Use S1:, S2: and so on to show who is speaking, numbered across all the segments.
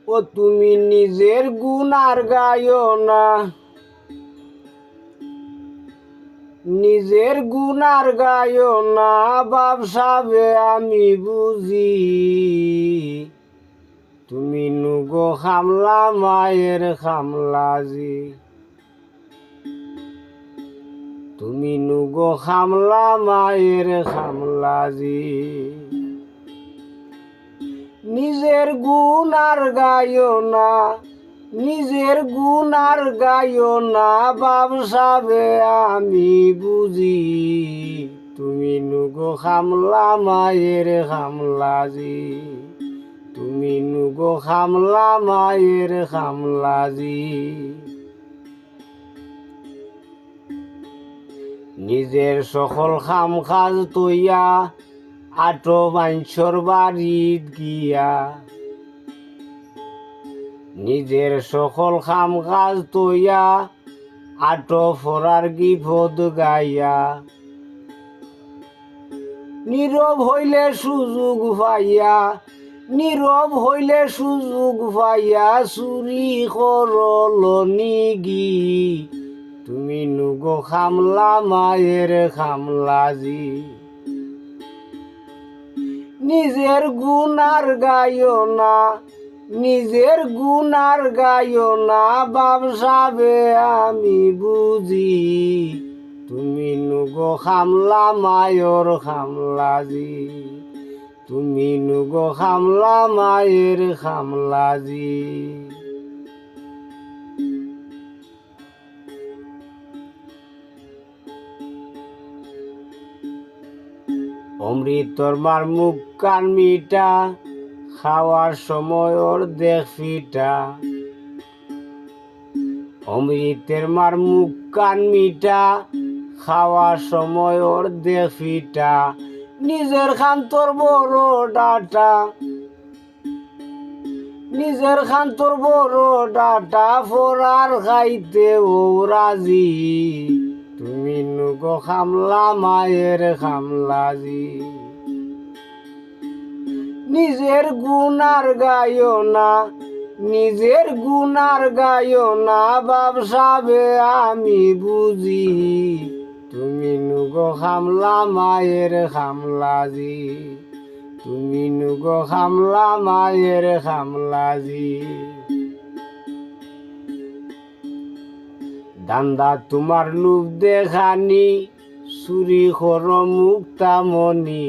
S1: ও তুমি নিজের গুণ আর গায়ো না, নিজের গুণ আর গায়ো না, বাবসাবে আমি বুঝি। তুমি নুগো খামলা মায়ের খামলাজি, তুমি নুগো খামলা মায়ের খামলাজি। নিজের গুণ আর গায়ো না, নিজের গুণ আর গায়ো না, বাবসাবে আমি বুঝি। তুমি নুগো খামলা মায়ের খামলাজি, তুমি নুগো খামলা মায়ের খামলাজি। নিজের সকল খাম কাজ তৈয়া আটো মাঞ্চর বাড়িত গিয়া, নিজের সকল খাম কাজ তৈয়া আটো ফরার গিফত গাইয়া, নীরব হইলে সুযোগ পাইয়া, নীরব হইলে সুযোগ পাইয়া, চুরি করল নিগি। তুমি নুগো খামলা মায়ের খামলাজি, নিজের গুণ আর গায়ো না, নিজের গুণ আর গায়ো না, বাবসাবে আমি বুঝি। তুমি নুগো খামলা মায়ের খামলাজি, তুমি নুগো খামলা মায়ের খামলাজি। অমৃতর মার মুখ কান মিটা, খাওয়ার সময় ওর দেখ ফিটা। অমৃতের মার মুখ কান মিটা, খাওয়ার সময় ওর দেখ ফিটা। নিজের খান্তর বড় ডাটা, নিজের খান্তর বড় ডাটা, ফোরার খাইতে ও রাজি। তুমি নুগো খামলা মায়ের খামলাজি, নিজের গুণ আর গায়ো না, নিজের গুণ আর গায়ো না, বাবসাবে আমি বুঝি। তুমি নুগো খামলা মায়ের খামলাজি, তুমি নুগো খামলা মায়ের খামলাজি। দান্দা তোমার লুক দেখানি, চুরি কর মুক্তামণি।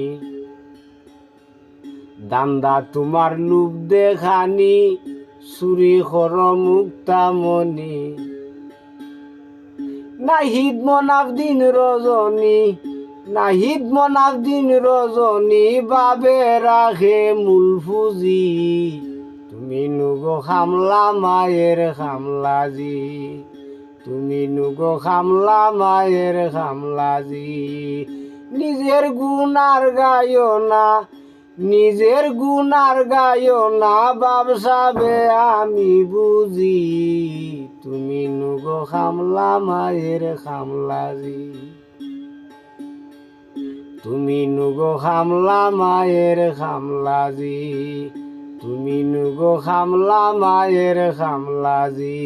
S1: দান্দা তোমার লুক দেখানি, চুরি কর মুক্তামণি। নাহিদ মনাফ দিন রজনী, নাহিদ মনাফ দিন রজনী, বাবে রাখে মূল ফুজি। তুমি নুগো খামলা মায়ের খামলাজি, তুমি নুগো খামলা মায়ের খামলাজি। নিজের গুণ আর গায়ো না, নিজের গুণ আর গায়ো না, বাবসাবে আমি বুঝি। তুমি নুগো খামলা মায়ের খামলাজি, তুমি নুগো খামলা মায়ের খামলাজি, তুমি নুগো খামলা মায়ের খামলাজি।